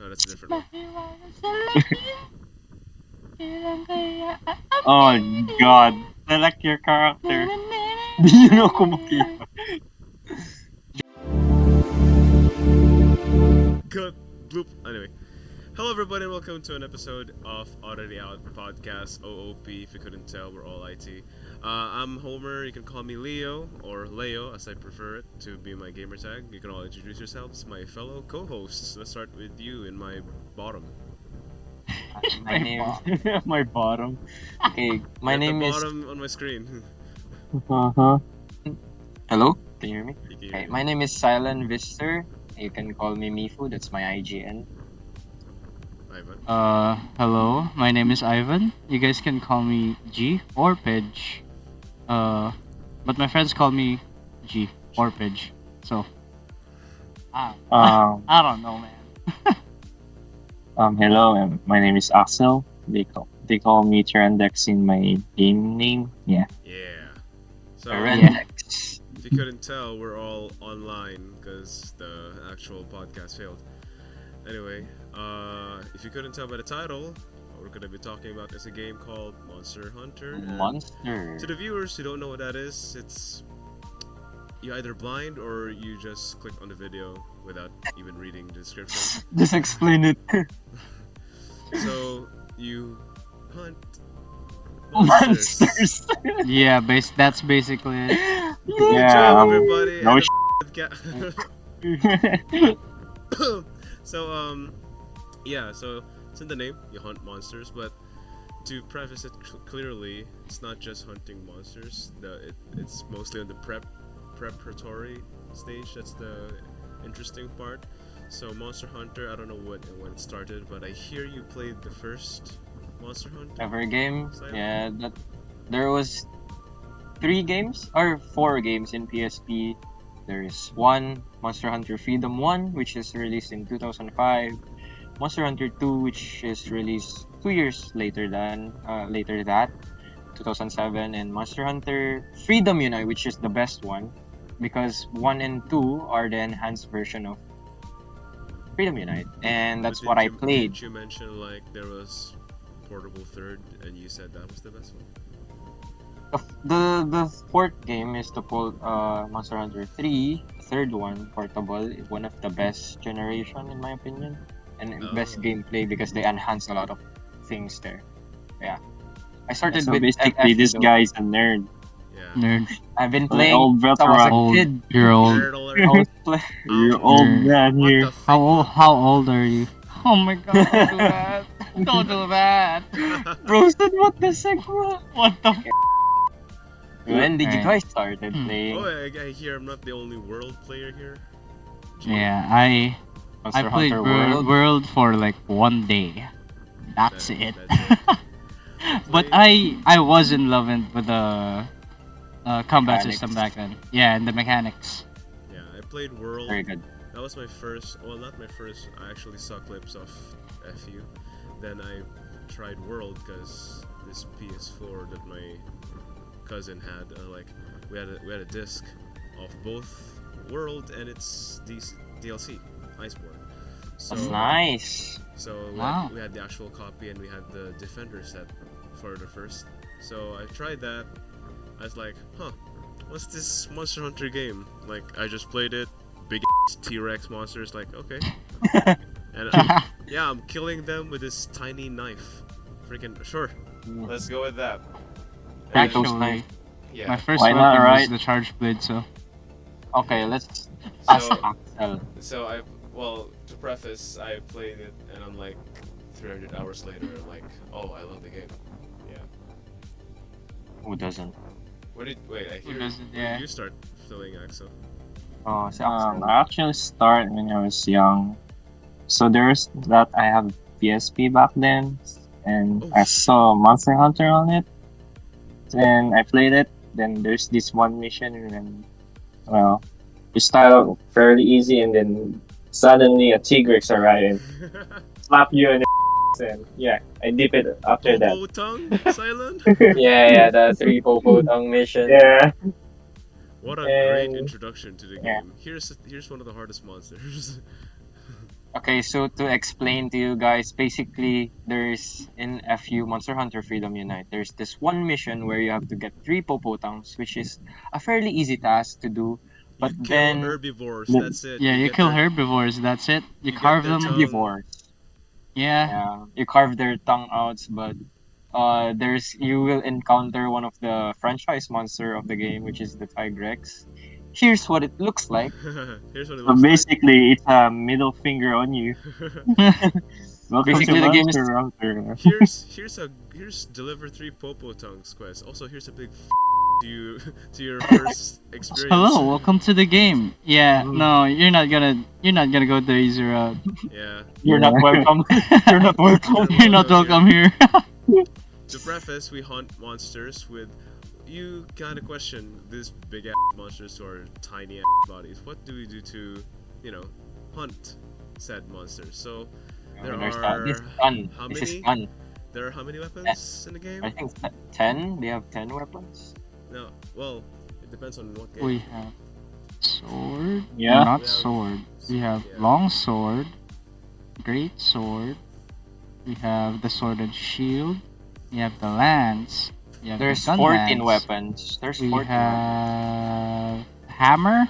No, that's a different one. Oh God, select your character. Di yun ako makita. Good bloop. Anyway, hello everybody, and welcome to an episode of Oddity Out Podcast. OOP. If you couldn't tell, we're all IT. I'm Homer. You can call me Leo or Leo, as I prefer it to be my gamer tag. You can all introduce yourselves, my fellow co-hosts. Let's start with you in my bottom. My name my bottom. Okay, my At the name is. bottom on my screen. Uh-huh. Hello, can you hear me? You can Okay, hear my name is Silent Vister. You can call me Mifu. That's my IGN. Ivan. Hello. My name is Ivan. You guys can call me G or Pidge. But my friends call me G or Pidge. So, I don't know, man. Hello, my name is Axel. They call me Tyrandex in my game name. Yeah. Yeah. So Tyrandex. if you couldn't tell, we're all online because the actual podcast failed. Anyway, if you couldn't tell by the title, what we're gonna be talking about is a game called Monster Hunter. And Monster. to the viewers who don't know what that is, it's you're either blind or you just click on the video without even reading the description. Just explain it. So you hunt Monsters. Yeah, that's basically it. Good Yeah, job, everybody. no And so yeah, so it's in the name, you hunt monsters, but to preface it clearly, it's not just hunting monsters. It's mostly on the preparatory stage. That's the interesting part. So Monster Hunter, I don't know when it started, but I hear you played the first Monster Hunter Ever game? Silent? Yeah, that there was 3 games or 4 games in PSP. There is one Monster Hunter Freedom 1, which is released in 2005. Monster Hunter 2, which is released 2 years later that 2007, and Monster Hunter Freedom Unite, which is the best one because 1 and 2 are the enhanced version of Freedom Unite, and that's But what I did played. you mention like there was Portable Third, and you said that was the best one? The fourth game is the Monster Hunter 3, the third one, portable, one of the best generation in my opinion, and best Oh. gameplay because they enhance a lot of things there. Yeah, I started So with basically, FF this though. guy is a nerd. Yeah. Nerd. I've been An playing old since I was a veteran. Old. kid. You're old. Nerd I alert. was play- You're Ow. old Nerd. man What here. the fuck? How old are you? Oh my god! Don't do that! Don't do that! Roasted, what the heck, bro? What the? When did you Alright. guys started playing Oh, I hear I'm not the only world player here. Yeah, I Monster played Hunter World for like one day. That's it. That's it. But Played- I was in love with the combat Mechanics. system back then. Yeah, and the mechanics. Yeah, I played World. Very good. That was my first. Well, not my first. I actually saw clips of FU. Then I tried World because this PS4 that my cousin had, we had a disc of both World and its DLC, Iceborne. So That's nice. So Wow. we had the actual copy and we had the Defender set for the first. So I tried that. I was like, huh, what's this Monster Hunter game? Like, I just played it. Big T-Rex monsters. Like, okay. And yeah, I'm killing them with this tiny knife. Freaking sure. Let's go with that. And Kratos Actually, knife. yeah. my first Why weapon not, right? was the charge blade. So Okay, let's ask So, Axel. to preface, I played it and I'm like 300 hours later, I'm like, oh, I love the game. Yeah. Who doesn't? Wait, I Who hear doesn't, when yeah. did you start filling Axel? Oh, si Axel. I actually started when I was young. So there's that I have PSP back then, and Oh, I saw Monster Hunter on it. Then I played it. Then there's this one mission, and well, you start out fairly easy, and then suddenly a Tigrex arrives and slap you in the and yeah, I dip it after that. Popo tongue, silent. Yeah, the 3 Popo Tongue mission. Yeah. What a great And- introduction to the yeah. game. Here's one of the hardest monsters. Okay, so to explain to you guys, basically there's in FU Monster Hunter Freedom Unite, there's this one mission where you have to get 3 Popotangs, which is a fairly easy task to do. But You kill then herbivores. the- That's it. Yeah, you get kill their, herbivores. That's it. You you get carve their them. tongue. herbivores, Yeah. yeah, you carve their tongue outs, but you will encounter one of the franchise monster of the game, which is the THNX. Here's what it looks like. Here's what it So looks basically, it's a middle finger on you. like. Welcome Basically, to the game is Monster Hunter. here's deliver 3 Popotangs quest. Also, here's a big to you to your first experience. Hello, welcome to the game. Yeah, no, you're not gonna go the easy route. Yeah. you're not Yeah. welcome. You're not welcome. You're not welcome here. To preface, we hunt monsters with. You kind of question these big ass monsters or tiny ass bodies. What do we do to, hunt said monsters? So there There's are this fun. how This is many? fun. There are how many weapons in the game? I think 10. They have 10 weapons. No, well, it depends on what game. We have sword. Yeah. Not We have- sword. We have yeah. long sword, great sword. We have the sword and shield. We have the lance. We have There's the gun 14 lance. weapons. There's We 14 have hammer,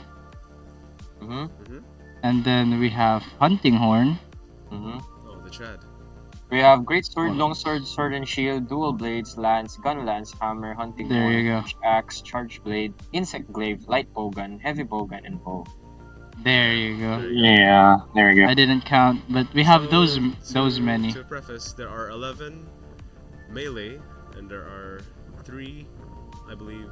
weapons. and then we have hunting horn. Mm-hmm. Oh, the Chad. We have great sword, What? long sword, sword and shield, dual blades, lance, gun lance, hammer, hunting There horn, you go. huge axe, charge blade, insect glaive, light bow gun, heavy bow gun, and bow. There you go. There you go. Yeah, there we go. I didn't count, but we have So, those many. To preface, there are 11 melee, and there are 3, I believe,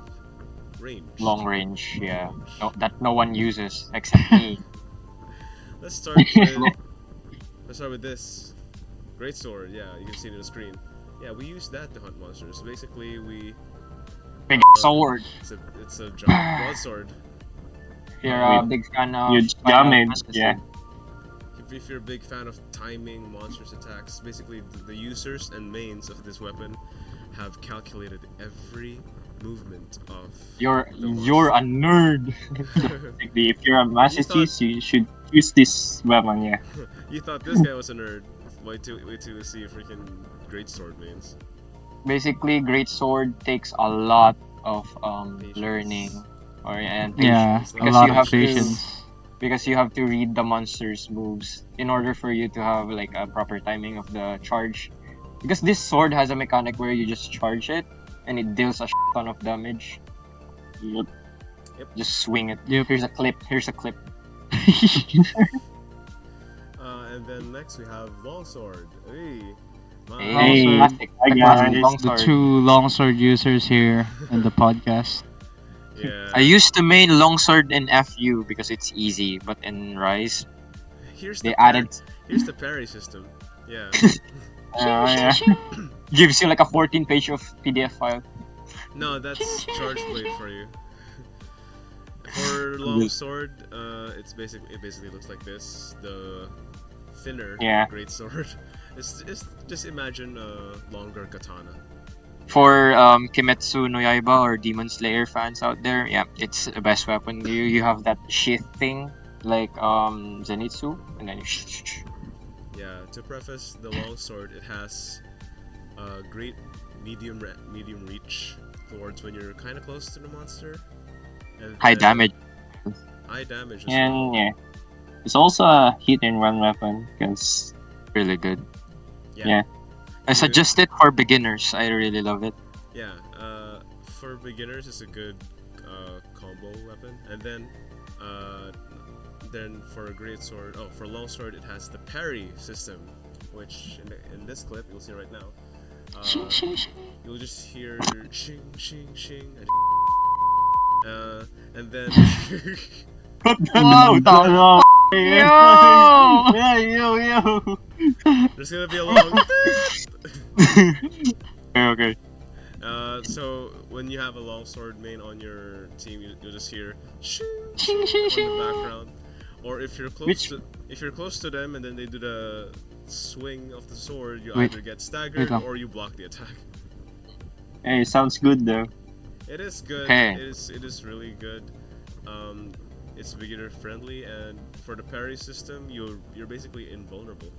range. Long range, yeah. No, that no one uses except me. Let's start with this great sword. Yeah, you can see it on the screen. Yeah, we use that to hunt monsters. Basically, Big sword. it's a giant broadsword. If you're a With big fan of huge Final damage, Fantasy, yeah. If you're a big fan of timing monsters' attacks, basically the users and mains of this weapon have calculated every movement of. You're The a nerd. Basically, if you're a Master Chief, you should use this weapon, yeah. You thought this guy was a nerd. Wait till see freaking great sword mains. Basically, great sword takes a lot of Patience. learning and Yeah, Patience. a Because lot you of have to- patience. because you have to read the monster's moves in order for you to have like a proper timing of the charge. Because this sword has a mechanic where you just charge it and it deals a ton of damage. Yep. Just swing it. Yep. Here's a clip. Here's a clip. And then next we have longsword. Hey, Hey, Longsword. classic. Hi, Classic guys. longsword. The two longsword users here in the podcast. Yeah. I used to main longsword in FU because it's easy, but in Rise Here's they the added Here's the parry system. Yeah. Yeah. gives you like a 14-page of PDF file. No, that's charge blade for you. For longsword, it basically looks like this. The thinner Yeah. great sword. It's just imagine a longer katana. For Kimetsu no Yaiba or Demon Slayer fans out there, yeah, it's the best weapon. You have that sheath thing like Zenitsu, and then you Yeah. To preface, the longsword it has a great medium reach towards when you're kind of close to the monster. And high then damage. High damage as And well. yeah. It's also a hit and run weapon because Really good. Yeah. I suggest it for beginners. I really love it. Yeah, for beginners, it's a good combo weapon. And then for a great sword, for long sword, it has the parry system, which in this clip you'll see right now. You'll just hear shing shing shing, and then What no, the no, Yo! yeah, yo. there's gonna be a long. Okay. So when you have a long sword main on your team, you'll just hear shing Shing, shing, in shing. the background. Or if you're close Which- to them and then they do the swing of the sword, you Wait. either get staggered Wait, or you block the attack. Hey, sounds good though. It is good. Okay. It is really good. It's beginner friendly, and for the parry system, you're basically invulnerable.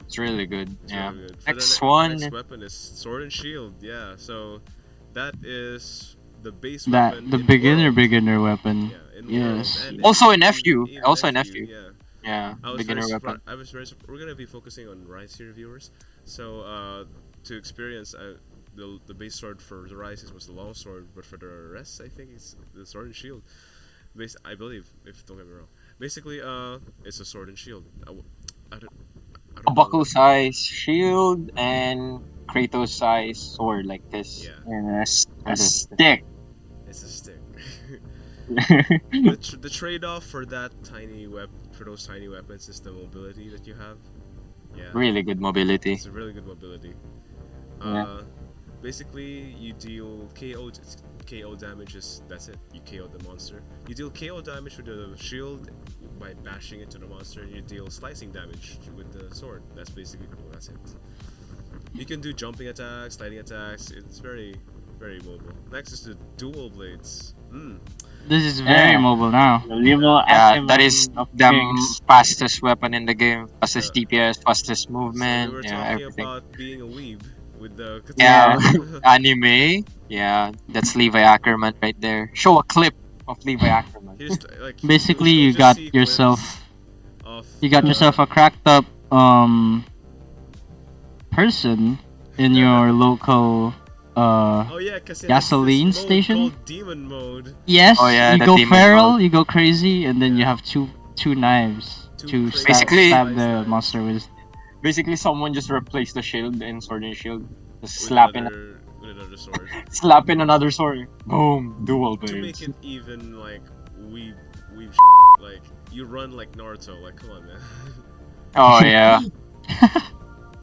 It's really good. It's Yeah. really good. For Next the one. next weapon is sword and shield. Yeah, so that is the base That weapon. the in beginner world. beginner weapon. Yeah, in Yes. world. And Also in even- FU. even Also in FU. FU. Yeah. Yeah. I was Beginner very weapon. surprised. I was very. We're gonna be focusing on Rise here, viewers. So to experience, the base sword for the Rises was the long sword, but for the rest, I think it's the sword and shield. I believe, if don't get me wrong. Basically, it's a sword and shield. I don't A know buckle what- size shield and Kratos size sword like this. Yeah, And a What is- stick. it's a stick. Yeah, The trade-off for that for those tiny weapons is the mobility that you have. Yeah, Really good mobility. it's a really good mobility. Yeah. Basically, you deal KO damages. That's it. You KO the monster. You deal KO damage with the shield by bashing into the monster, and you deal slicing damage with the sword. That's it. You can do jumping attacks, sliding attacks. It's very, very mobile. Next is the dual blades. This is very Yeah. mobile now. the little Yeah, active that is of the things. fastest weapon in the game. Fastest So- DPS, fastest So movement. we were Yeah, talking everything. about being a weeb with the Yeah. katana. Anime. Yeah, that's Levi Ackerman right there. Show a clip of Levi Ackerman. Here's, like, Basically, you'll you just got see clips yourself of a cracked up person in your local Oh yeah, because gasoline station? called demon mode. yes, Oh, yeah, you the go demon feral, mode. you go crazy, and then you Yeah. have two knives Two to crazy Basically- stab the knives. monster with. Basically, someone just replaced the shield in sword and shield. Just With another sword slap in another sword. Boom, dual to make blades. it even like weeb like you run like Naruto. Like, come on, man. Oh yeah.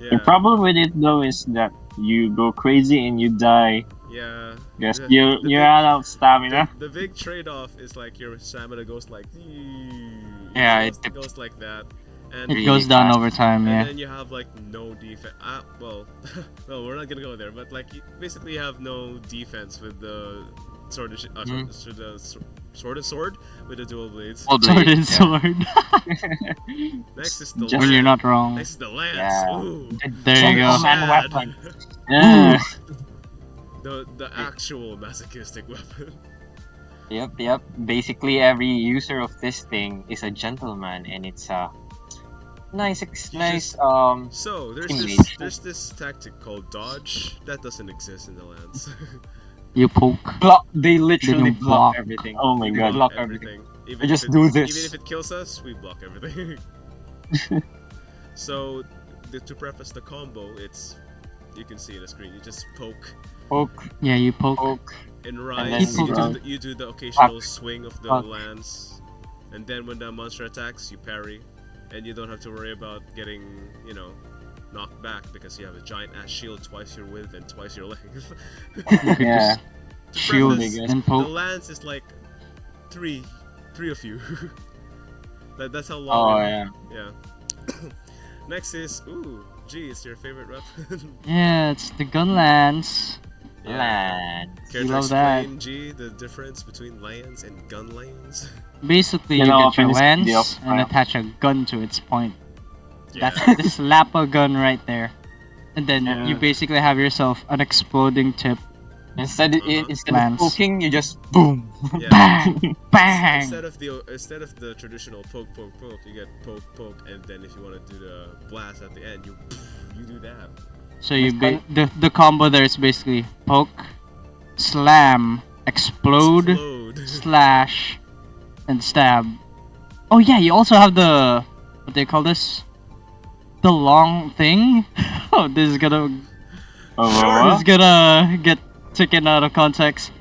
Yeah, The problem with it though is that you go crazy and you die yeah. because The- you're the you're big- out of stamina. The big trade-off is like your stamina goes like Yeah, it it goes like that, and It Really goes down fast. over time, and yeah. then you have like no defense. Well, no, we're not gonna go there. But like, you basically have no defense with the sword and sword and sword with the dual blades. dual Sword and blades. Yeah. sword. Next is the Just- when you're lance. not wrong. Next is the lance. Yeah. Ooh, There you go. Gentleman Sad. weapon. Yeah. the actual masochistic weapon. Yep. Basically, every user of this thing is a gentleman, and it's a nice, nice. So Engage. there's this tactic called dodge that doesn't exist in the lance. You poke. Block. They literally you block block. everything. Oh my They god. block everything. Even I just if it, do this. Even if it kills us, we block everything. So, to preface the combo, you can see the screen. You just poke Poke, Yeah, you poke. poke. and then rise. you You do the occasional swing of the Fuck. lance, and then when the monster attacks, you parry, and you don't have to worry about getting knocked back because you have a giant ass shield twice your width and twice your length. You could Yeah. just To shield preface, and the poke. lance is like three of you. That's how Oh long. yeah. Yeah. Next is it's your favorite weapon. Yeah, it's the gun lance. Land. Care You to love that. explain, G, the difference between lance and gun lanes? Basically, you You know, get your finish the lance off- and attach a gun to its point. Yeah. That's the slap a gun right there. And then Yeah. you basically have yourself an exploding tip. Instead, Uh-huh. instead Lance. of poking, you just boom. Yeah. Bang! Bang! Instead of the traditional poke, you get poke, and then if you want to do the blast at the end, you do that. So the combo there is basically poke, slam, explode, slash, and stab. Oh yeah, you also have the what do you call this? The long thing. Oh, this is gonna get taken out of context.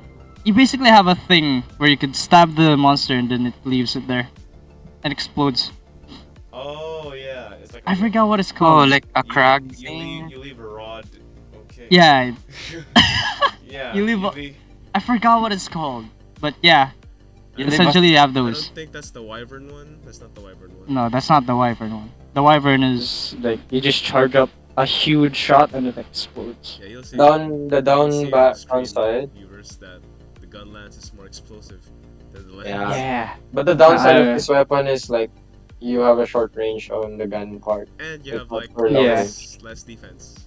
You basically have a thing where you can stab the monster and then it leaves it there and explodes. Oh yeah, it's like I forgot what it's Oh, called. like a crag thing. You leave a rod. Okay. Yeah, Yeah. You leave I forgot what it's called. But yeah, You leave a- essentially you have I those. don't think that's the wyvern one. That's not the wyvern one. No, that's not the wyvern one. The wyvern is It's like you just charge up a huge shot and it explodes. Yeah, you'll see. Down the you'll see on the screen, side. viewers, that the gun lance is more explosive than the left. Yeah. Yeah. But the downside Uh, of this weapon is like you have a short range on the gun part. And you It's have not like for long Yeah. range. less defense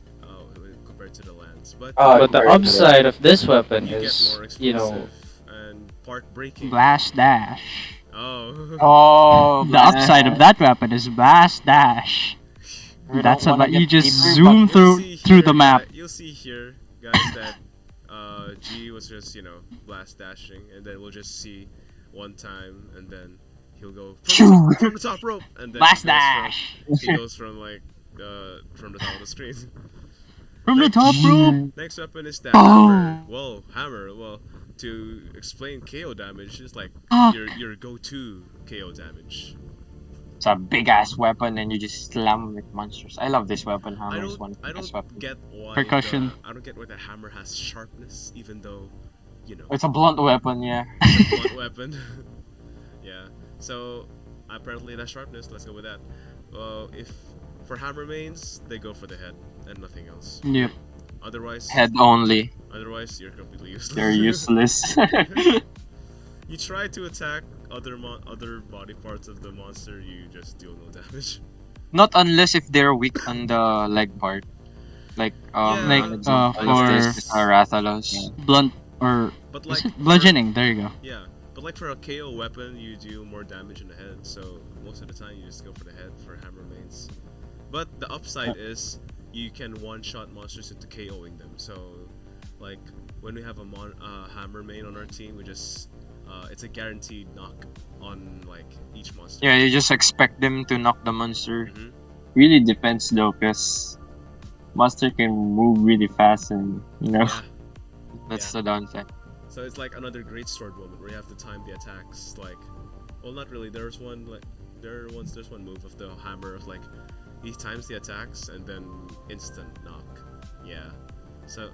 compared to the lands, but But the compared to upside of this weapon you get is, more you explosive know, and part breaking. Blast dash. Oh. Oh, The upside of that weapon is blast dash. We That's don't wanna about you get just deeper, zoom but You'll through see through here, the map. You'll see here, guys, that G was just blast dashing, and then we'll just see one time, and then he'll go from the top rope, and then Blast he goes dash he goes from like from the top of the screen. from the Next- top rope. Next weapon is that Boom. hammer. Well, to explain KO damage, is like Ah. your go-to KO damage. It's a big ass weapon, and you just slam with monsters. I love this weapon. I Hammer is one of don't the best weapons. get why Percussion. I don't get why the hammer has sharpness, even though It's a blunt weapon, yeah. it's a blunt weapon. Yeah. So apparently that's sharpness. Let's go with that. If for hammer mains, they go for the head and nothing else. Yep. Otherwise, Head only. you're completely useless. They're useless. You try to attack other body parts of the monster, you just deal no damage. Not unless if they're weak on the leg part. Like, Yeah. Like, an example of this is Rathalos. Blunt or But is like it bludgeoning? There you go. Yeah, but like for a KO weapon, you deal more damage in the head, so most of the time you just go for the head for hammer mains. But the upside is you can one-shot monsters into KOing them. So, like when we have a hammer main on our team, we just it's a guaranteed knock on like each monster. Yeah, you just expect them to knock the monster. Mhm. Really depends though, because monster can move really fast, and Yeah. That's Yeah. the downside. So it's like another great sword moment where you have to time the attacks. Like, well, not really. There's one move of the hammer of like he times the attacks and then instant knock. Yeah. So,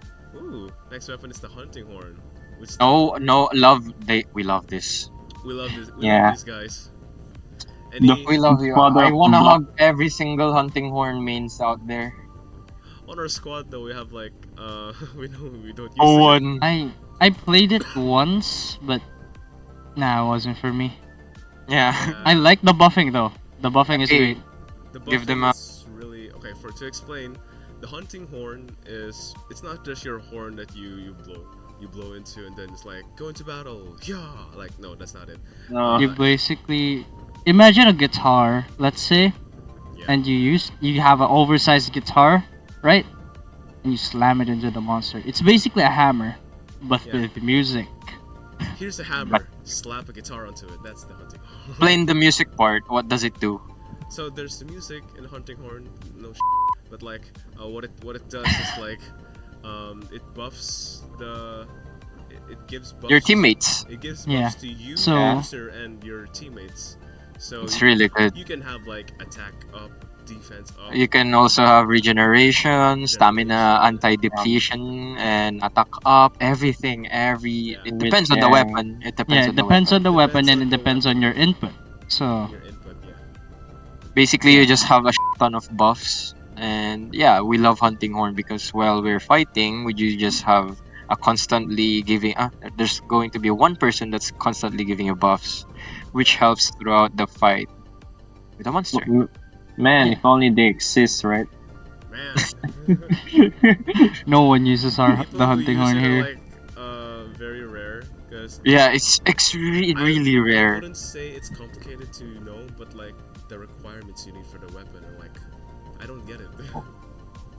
next weapon is the hunting horn. Which No, we love this. we love this. We Yeah. love these guys. Any We love you. Father I of wanna block. hug every single hunting horn mains out there. on our squad though, we have like we don't use Oh, it. one. I played it once, but nah, it wasn't for me. Yeah. I like the buffing though. The buffing is Hey. great. The Give them buffing a- is really okay. To explain, the hunting horn it's not just your horn that you blow into and then it's like go into battle. Yeah, like no, that's not it. No. You basically imagine a guitar, let's say, Yeah. and you have an oversized guitar, right? And you slam it into the monster. It's basically a hammer, but Yeah. with music. Here's a hammer. Slap a guitar onto it. That's the hunting horn. Playing the music part, what does it do? So there's the music in the hunting horn, no but like what it does is like it buffs it gives buffs Your teammates. It gives Yeah. buffs to you, So- monster, and your teammates. So It's really good. you can have like attack up, defense up. You can also have regeneration, stamina, anti-depletion, and attack up. Everything. Yeah. It depends on the Yeah. weapon. It depends Yeah, on it depends on the weapon Depends and on it the depends on your input. So your input, yeah. Basically, you just have a ton of buffs. And yeah, we love hunting horn because while we're fighting, you just have a constantly giving. There's going to be one person that's constantly giving you buffs, which helps throughout the fight with the monster. Man, if only they exist, right? Man. no one uses People the who hunting use horn it are, here. like very rare because Yeah, it's really I rare. wouldn't say it's complicated to know, but like the requirements you need for the weapon are like I don't get it.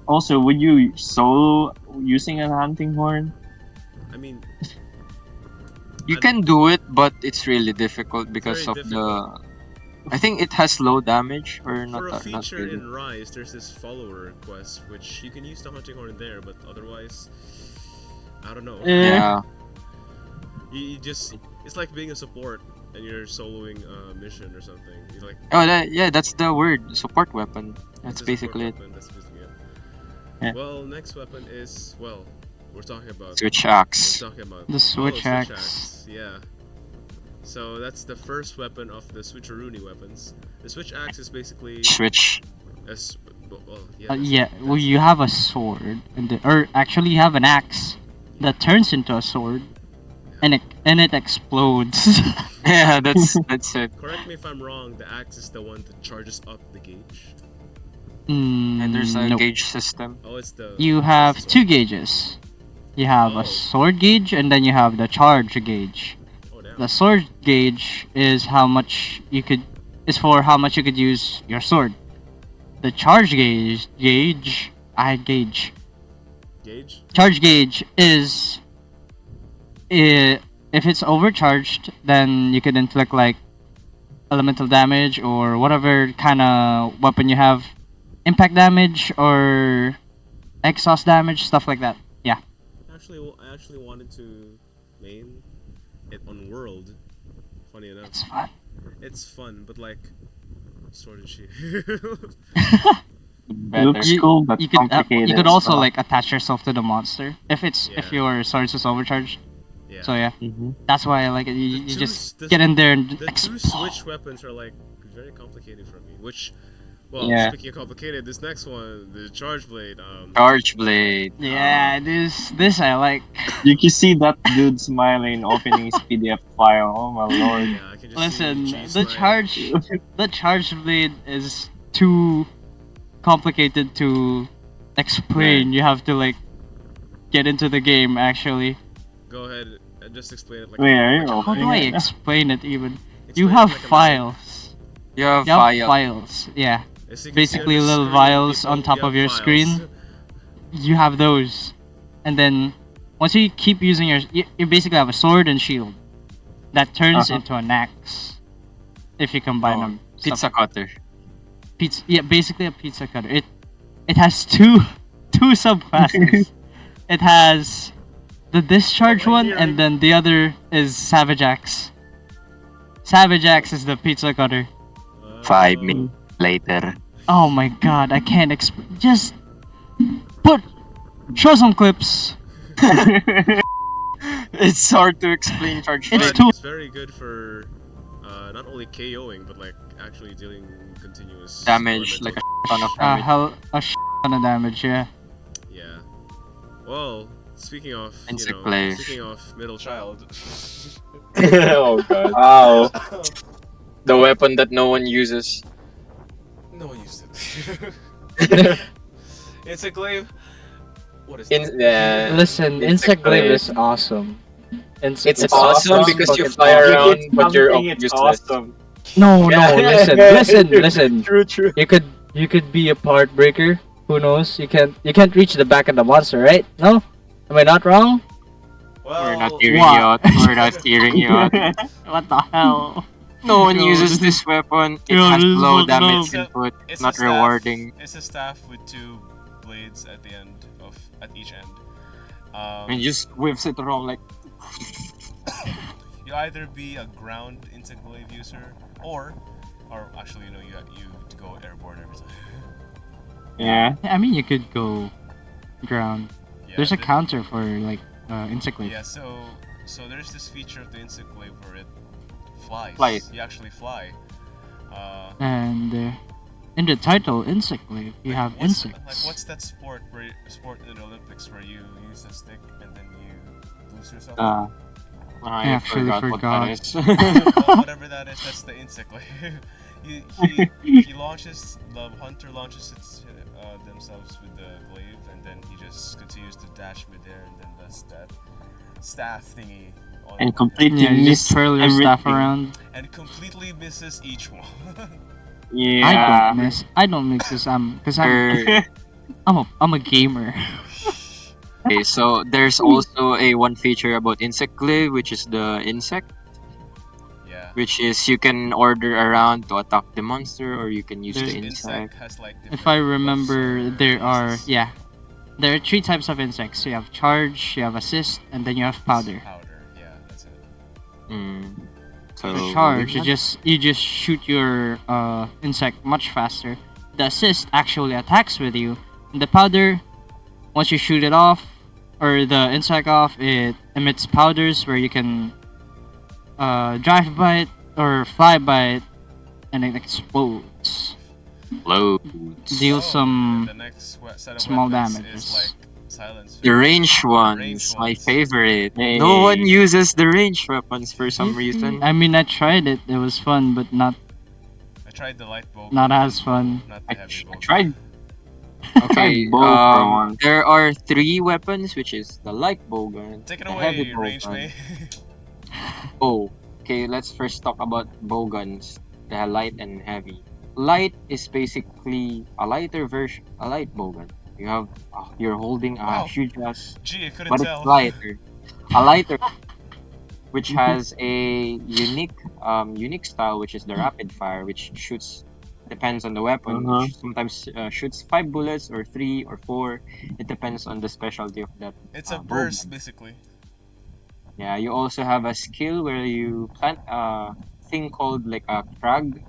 Also, would you solo using a hunting horn? I mean, You can do it, but it's really difficult because very of difficult. I think it has low damage or not. For a Not feature really. in Rise, there's this follower quest which you can use the hunting horn there, but otherwise, I don't know. Yeah, You just it's like being a support and you're soloing a mission or something. You're like that's the word. Support weapon. it's That's a support basically it. weapon, that's basically it. Yeah. Well, next weapon is we're talking about Switch we're axe. talking about The switch axe. Yeah. So that's the first weapon of the switcheroony weapons. The switch axe is basically Switch. Well, you have a sword, or actually you have an axe that turns into a sword. and it explodes. Yeah, that's it. Correct me if I'm wrong. The axe is the one that charges up the gauge. And there's a Nope. gauge system. Oh, it's the. You have two gauges. You have Oh. a sword gauge and then you have the charge gauge. Oh damn. The sword gauge is for how much you could use your sword. The charge gauge Gauge. charge gauge is if it's overcharged, then you could inflict like elemental damage or whatever kind of weapon you have, impact damage or exhaust damage, stuff like that. Yeah. I actually wanted to main it on world. Funny enough, It's fun. it's fun, but like sword and shield. Better. Looks cool, but you could complicated. you could also stuff. like attach yourself to the monster if Yeah. your sword is overcharged. Yeah. So yeah, Mhm. that's why I like it. You The just two- get in there and The two explode. switch weapons are like very complicated for me. Which, well, Yeah. speaking of complicated, this next one, the charge blade. Charge blade. Yeah, this I like. You can see that dude smiling, opening his PDF file. Oh my lord. Yeah, I can just Listen, see G the charge blade is too complicated to explain. You have to like get into the game actually. Go ahead and just explain it like. Wait, are you like a How do mime. I Yeah. explain it even? Explain You it have like a mime. files. You have You have fire. files. Yeah. As you can see Basically on the little screen, vials people, on top you of have your files. screen. You have those, and then once you keep using you basically have a sword and shield that turns Uh-huh. into an axe if you combine Oh, them. Pizza cutter. Pizza, yeah, basically a pizza cutter. It has two subclasses. It has the discharge Oh, one, hearing. and then the other is Savage Axe. Savage Axe is the pizza cutter. 5 Oh. minutes later. Oh my god, I can't just show some clips. It's hard to explain charge It's But blade. it's very good for not only KOing but like actually dealing continuous Damage, like elemental- a ton of damage. A ton of damage, yeah. Yeah. Well, speaking of Insect players. speaking of middle child. Oh god. Wow. The weapon that no one uses. No one used it. It's a glaive. What is it? Listen, Insect glaive is awesome. It's It's awesome awesome because you fucking fly awesome. around, but you're It's useless. awesome. No, listen. True, true. You could be a part breaker. Who knows? You can't reach the back of the monster, right? No? Am I not wrong? Well, We're not hearing What? you out. We're not hearing you out. What the hell? No one Yo, uses this this weapon. It yo, has this is low fucked damage up. input. it's Not a staff, rewarding. It's a staff with two blades at the end at each end. And just whips it around like. You either be a ground insect glaive user or actually you to go airborne every time. Yeah. I mean, you could go ground. Yeah, There's a the- counter for like insect glaive. Yeah, so there's this feature of the insect glaive where it flies. Flies. You actually fly. And in the title, insect glaive, you have what's, insects. Like what's that sport in the Olympics where you use a stick and then you boost yourself? I actually what forgot. that is. Well, whatever that is, that's the insect glaive. he launches, the hunter launches themselves with the glaive, and then he just continues to dash midair, and then does that staff thingy on And completely Yeah, you miss just twirl your staff everything. around. and completely misses each one. Yeah. I don't miss this. Because Er, I'm a gamer. okay, so there's also a one feature about insect glaive, which is the insect, Yeah. which is you can order around to attack the monster, or you can use There's the Each insect. has like If I different remember, buffs or there are releases. there are 3 types of insects. You have charge, you have assist, and then you have powder. Powder, yeah, that's it. So The charge, you just shoot your insect much faster. The assist actually attacks with you. And the powder, once you shoot it off or the insect off, it emits powders where you can drive by it or fly by it, and it explodes. loads. Deal Oh, some and the next set of small weapons damages. is like Silence. The ranged ones, Ranged my ones. favorite. Hey. No one uses the ranged weapons for some reason. I mean, I tried it. It was fun, but not. I tried the light bow. Not as fun. Not the heavy bow. I tried Okay, bow for one. there are 3 weapons, which is the light bowgun, Take it the heavy away, range bowgun. mate. Oh, okay, let's first talk about bowguns, the light and heavy. Light is basically a lighter version, a light bowgun. You're holding a Wow. huge ass, Gee, I couldn't but tell. it's lighter. A lighter, which has a unique style, which is the rapid fire, which shoots depends on the weapon. Uh-huh. Which sometimes shoots 5 bullets or 3 or 4. It depends on the specialty of that. It's a bowgun. burst, basically. Yeah, you also have a skill where you plant a thing called like a frag.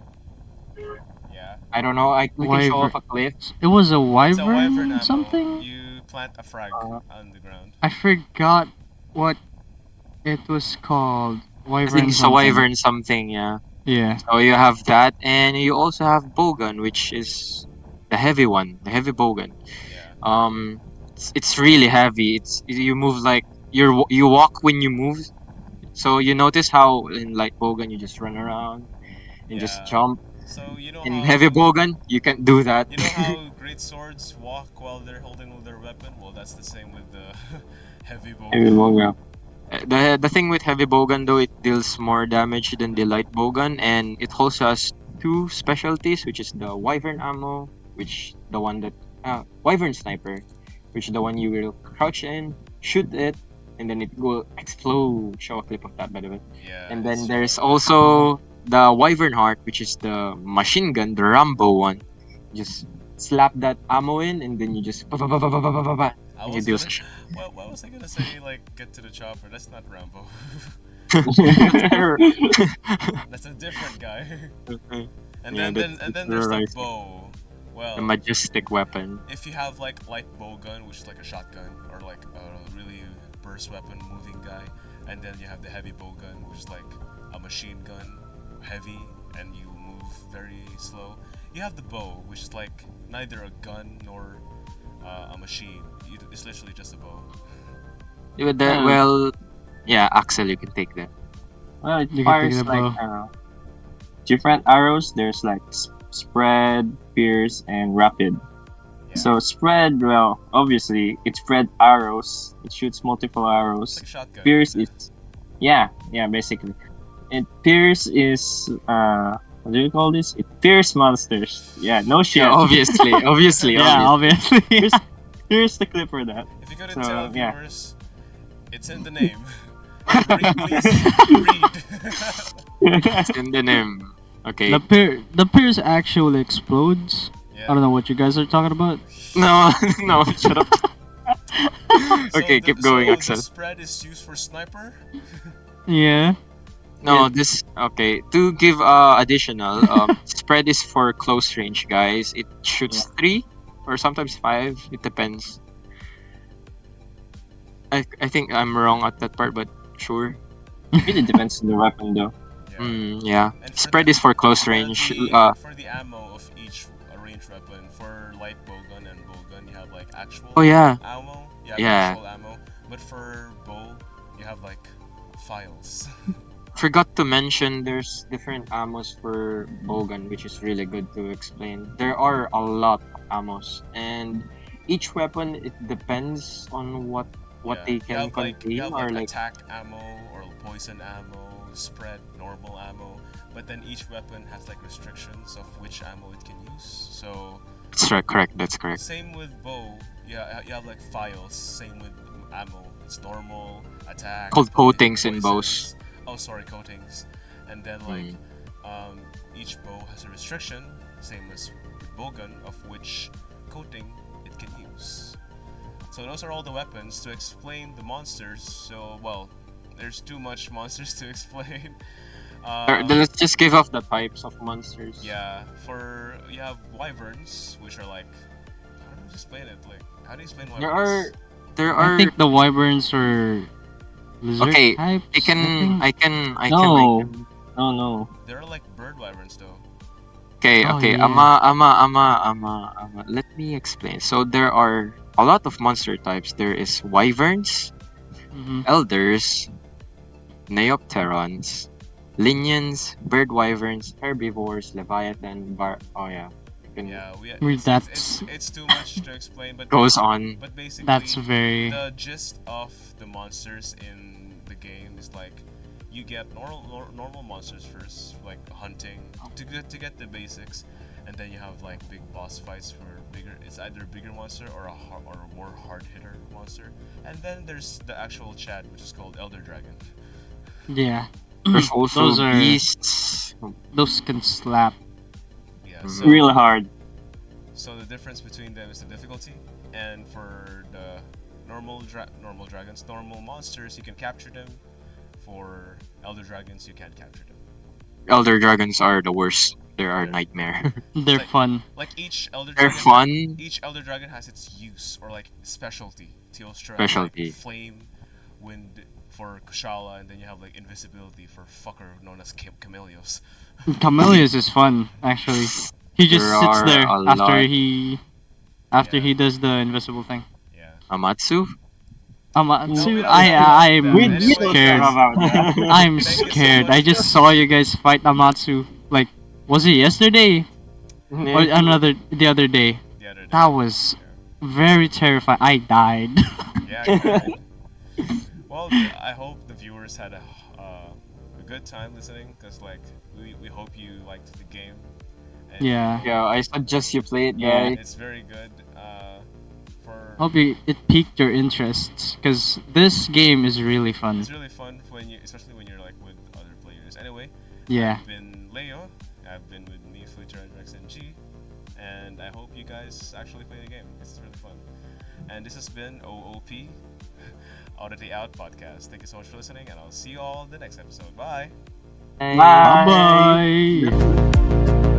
Yeah. I don't know. We can show off Wyvern. a clip. It was a It's a wyvern wyvern ammo. something. You plant a frag Uh, on the ground. I forgot what it was called. I Wyvern think it's a something. wyvern something. Yeah. Yeah. So you have that, and you also have bowgun, which is the heavy one, the heavy bowgun. Yeah. It's really heavy. You move like you walk when you move. So you notice how in light bowgun you just run around and just Yeah. jump. So you know In how heavy bowgun, you can't do that. you know how great swords walk while they're holding their weapon? Well, that's the same with the heavy bow. heavy bowgun. The thing with heavy bowgun though, it deals more damage than the light bowgun, and it also has 2 specialties, which is the wyvern ammo, which the one that wyvern sniper, which is the one you will crouch in, shoot it, and then it will explode. Show a clip of that, by the way. Yeah. And then it's there's short. also the wyvern heart, which is the machine gun, the Rambo one. Just slap that ammo in, and then you just I and you was do gonna, what was I gonna say? Like, get to the chopper. That's not Rambo. That's a different guy. And Yeah, then there's the terrorizing. bow. Well, the majestic weapon. if you have like light bow gun, which is like a shotgun or like a really burst weapon moving guy, and then you have the heavy bow gun, which is like a machine gun, heavy, and you move very slow. You have the bow, which is like neither a gun nor a machine. It's literally just a bow. Yeah, but Hmm. well, yeah, Axel, you can take that. Well, it You can pick fires it like up. different arrows. There's like spread, pierce, and rapid. Yeah. So spread, well, obviously it spread arrows. It shoots multiple It's arrows. like shotgun. Pierce is, yeah, basically. And pierce is what do you call this? It pierce monsters. Yeah, no shit. Yeah, obviously, obviously, Yeah, obviously. obviously. Here's the clip for that. If you couldn't So, tell, yeah. viewers, it's in the name. Please read. It's in the name. Okay. The pierce actually explodes. I don't Yeah. know what you guys are talking about. No, no, shut up. Okay, So keep going, so Axel. the spread is used for sniper. Yeah. No, Yeah. this okay. To give additional, spread is for close range, guys. It shoots 3 or sometimes 5. It depends. I think I'm wrong at that part, but sure. It really depends on the weapon, though. Yeah. Yeah. And Spread the- is for close range. For the ammo of each ranged weapon, for light bowgun and bowgun, you have like actual Oh yeah. ammo. You have Yeah. actual ammo. But for bow, you have like files. Forgot to mention there's different ammos for bowgun, which is really good to explain. There are a lot of ammos, and each weapon it depends on what Yeah. they You can have like contain or like attack ammo or poison ammo, spread normal ammo. But then each weapon has like restrictions of which ammo it can use. So that's right, correct. That's correct. same with bow. Yeah, you have like files. Same with ammo. It's normal, attack. Called coatings in poisons. Oh, sorry, coatings. And then like Hmm. each bow has a restriction, same as with bowgun, of which coating it can use. So those are all the weapons to explain the monsters. So well, there's too much monsters to explain. Let's just give off the types of monsters. Yeah, you have wyverns, which are like, how do you explain it? Like, how do you explain wyverns? There I are. think the wyverns are lizard Okay, types. I can No. No. They're like bird wyverns though. Okay, Oh, okay. yeah. Let me explain. So there are a lot of monster types. There is wyverns, Mhm. elders, neopterons, linians, bird wyverns, herbivores, leviathan, oh yeah. Yeah, That's it's too much to explain, but Goes on. But basically, that's very the gist of the monsters in the game is like you get normal monsters first, like hunting to get the basics, and then you have like big boss fights for bigger. It's either a bigger monster or a more hard hitter monster, and then there's the actual Chad, which is called Elder Dragon. yeah. There's also those are beasts. those can slap. Yeah, Mhm. so Really hard. So the difference between them is the difficulty, and for the normal dragons, normal monsters, you can capture them. For elder dragons, you can't capture them. Elder dragons are the worst. They are Yeah. nightmare. They're like- fun. Like each elder They're dragon, fun. each elder dragon has its use or like specialty. Teostra has Specialty. like flame, wind for Kushala, and then you have like invisibility for fucker known as Camellios. Camellias is fun actually. He just There sits are there a after lot. he does the invisible thing. Yeah. Amatsu. Amatsu, we don't I'm talk We about that. don't talk scared. about that. I'm Thank you so scared. much. I just saw you guys fight Amatsu. Like, was it yesterday or the other day? The other day. That was very terrifying. I died. Yeah. Yeah. Well, I hope the viewers had a good time listening, because like we hope you liked the game. And Yeah. Yeah, I suggest you play it, Yeah. guys. It's very good. Hope it piqued your interests because this game is really fun. It's really fun especially when you're like with other players. Anyway, Yeah. I've been Leo. I've been with me, Fluter, and Rex and G, and I hope you guys actually play the game. This is really fun. And this has been OOP, Oddity Out Podcast. Thank you so much for listening, and I'll see you all in the next episode. Bye. Bye. Bye.